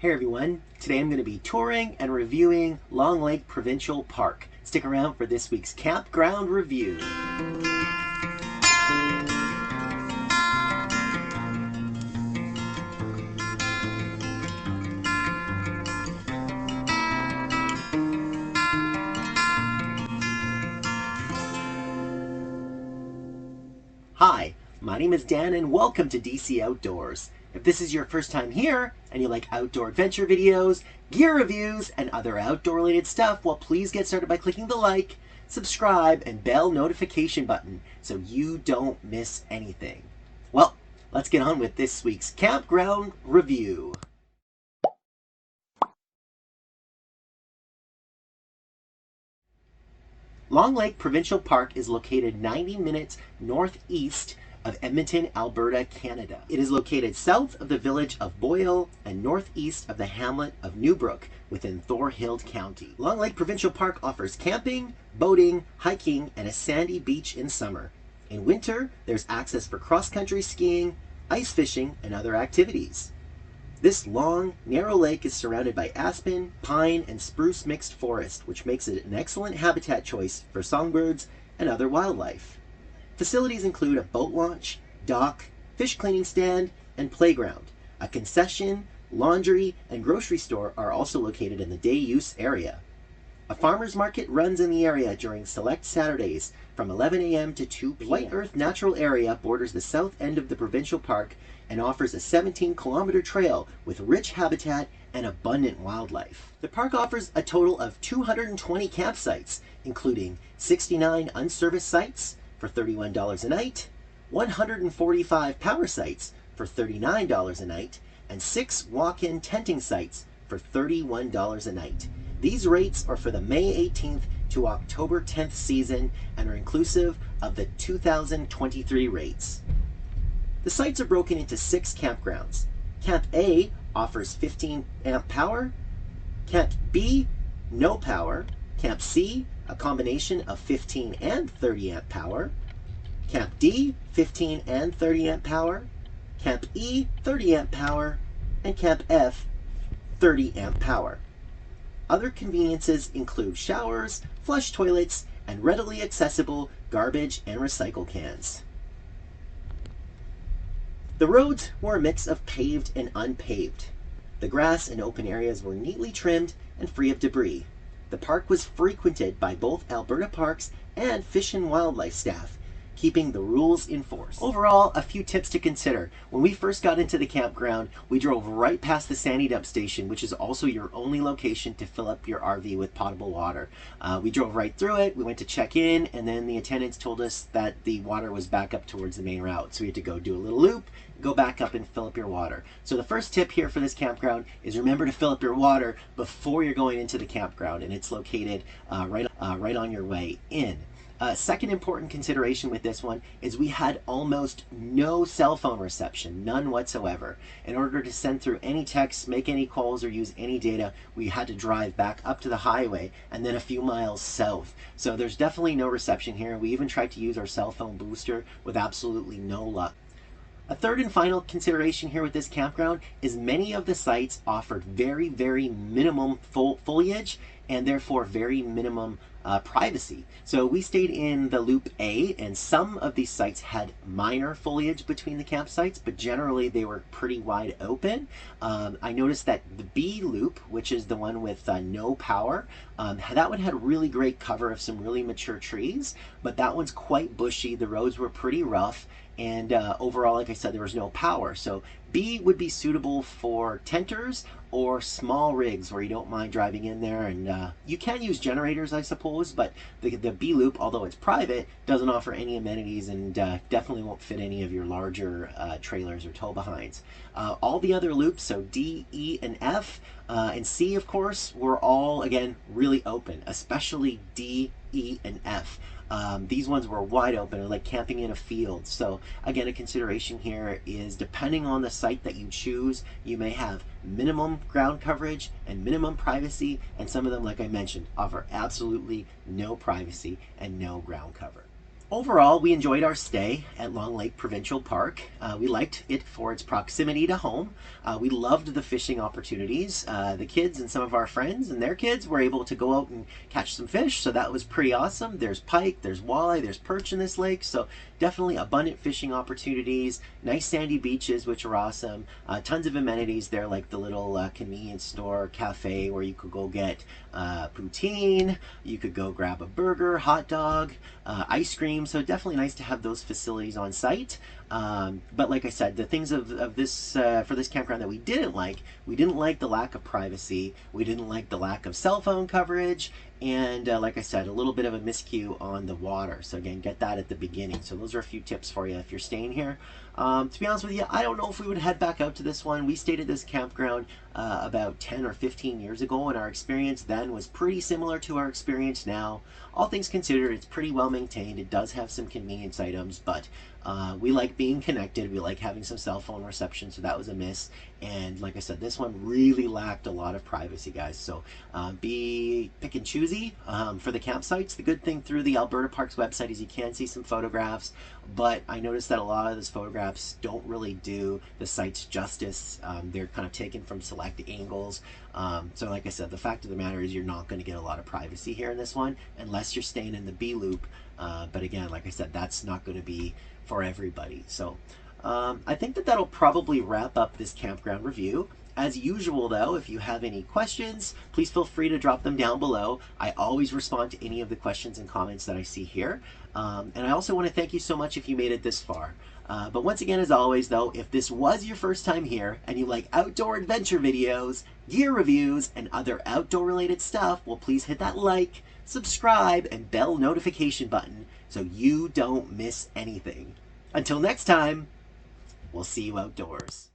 Hey everyone, today I'm going to be touring and reviewing Long Lake Provincial Park. Stick around for this week's campground review. Hi, my name is Dan and welcome to DC Outdoors. If this is your first time here and you like outdoor adventure videos, gear reviews, and other outdoor related stuff, well, please get started by clicking the like, subscribe, and bell notification button so you don't miss anything. Well, let's get on with this week's campground review. Long Lake Provincial Park is located 90 minutes northeast of Edmonton, Alberta, Canada. It is located south of the village of Boyle and northeast of the hamlet of Newbrook within Thorhild County. Long Lake Provincial Park offers camping, boating, hiking, and a sandy beach in summer. In winter, there's access for cross-country skiing, ice fishing, and other activities. This long, narrow lake is surrounded by aspen, pine, and spruce mixed forest, which makes it an excellent habitat choice for songbirds and other wildlife. Facilities include a boat launch, dock, fish cleaning stand, and playground. A concession, laundry, and grocery store are also located in the day use area. A farmer's market runs in the area during select Saturdays from 11 a.m. to 2 p.m. White Earth Natural Area borders the south end of the provincial park and offers a 17-kilometer trail with rich habitat and abundant wildlife. The park offers a total of 220 campsites, including 69 unserviced sites for $31 a night, 145 power sites for $39 a night, and 6 walk-in tenting sites for $31 a night. These rates are for the May 18th to October 10th season and are inclusive of the 2023 rates. The sites are broken into 6 campgrounds. Camp A offers 15 amp power, Camp B, no power, Camp C, a combination of 15 and 30 amp power, Camp D, 15 and 30 amp power, Camp E, 30 amp power, and Camp F, 30 amp power. Other conveniences include showers, flush toilets, and readily accessible garbage and recycle cans. The roads were a mix of paved and unpaved. The grass and open areas were neatly trimmed and free of debris. The park was frequented by both Alberta Parks and Fish and Wildlife staff, keeping the rules in force. Overall, a few tips to consider. When we first got into the campground, we drove right past the Sandy Dump Station, which is also your only location to fill up your RV with potable water. We drove right through it, we went to check in, and then the attendants told us that the water was back up towards the main route. So we had to go do a little loop, go back up and fill up your water. So the first tip here for this campground is remember to fill up your water before you're going into the campground, and it's located right on your way in. Second important consideration with this one is we had almost no cell phone reception, none whatsoever. In order to send through any texts, make any calls, or use any data, we had to drive back up to the highway and then a few miles south. So there's definitely no reception here. We even tried to use our cell phone booster with absolutely no luck. A third and final consideration here with this campground is many of the sites offered very, very minimum foliage and therefore very minimum privacy. So we stayed in the Loop A, and some of these sites had minor foliage between the campsites, but generally they were pretty wide open. I noticed that the B Loop, which is the one with no power, that one had really great cover of some really mature trees, but that one's quite bushy. The roads were pretty rough, and overall, like I said, there was no power. So B would be suitable for tenters or small rigs where you don't mind driving in there, and you can use generators, I suppose, but the B Loop, although it's private, doesn't offer any amenities and definitely won't fit any of your larger trailers or tow behinds. All the other loops, so D, E, and F, and C, of course, were all, again, really open, especially D, E, and F. These ones were wide open, like camping in a field. So again, a consideration here is depending on the site that you choose, you may have minimum ground coverage and minimum privacy, and some of them, like I mentioned, offer absolutely no privacy and no ground cover. Overall, we enjoyed our stay at Long Lake Provincial Park. We liked it for its proximity to home. We loved the fishing opportunities. The kids and some of our friends and their kids were able to go out and catch some fish, so that was pretty awesome. There's pike, there's walleye, there's perch in this lake, so definitely abundant fishing opportunities. Nice sandy beaches, which are awesome. Tons of amenities there, like the little convenience store cafe where you could go get poutine, you could go grab a burger, hot dog, ice cream. So definitely nice to have those facilities on site. But like I said, the things of this for this campground that we didn't like the lack of privacy. We didn't like the lack of cell phone coverage. And like I said, a little bit of a miscue on the water. So again, get that at the beginning. So those are a few tips for you if you're staying here. To be honest with you, I don't know if we would head back out to this one. We stayed at this campground about 10 or 15 years ago, and our experience then was pretty similar to our experience now. All things considered, it's pretty well maintained. It does have some convenience items, but we like being connected. We like having some cell phone reception, so that was a miss. And like I said, this one really lacked a lot of privacy, guys. So be pick and choosy for the campsites. The good thing through the Alberta Parks website is you can see some photographs, but I noticed that a lot of those photographs don't really do the sites justice. They're kind of taken from select angles. So like I said, the fact of the matter is you're not going to get a lot of privacy here in this one unless you're staying in the B loop. But again, like I said, that's not going to be for everybody. So I think that that'll probably wrap up this campground review. As usual, though, if you have any questions, please feel free to drop them down below. I always respond to any of the questions and comments that I see here. And I also want to thank you so much if you made it this far. But once again, as always, though, if this was your first time here and you like outdoor adventure videos, gear reviews, and other outdoor-related stuff, well, please hit that like, subscribe, and bell notification button so you don't miss anything. Until next time, we'll see you outdoors.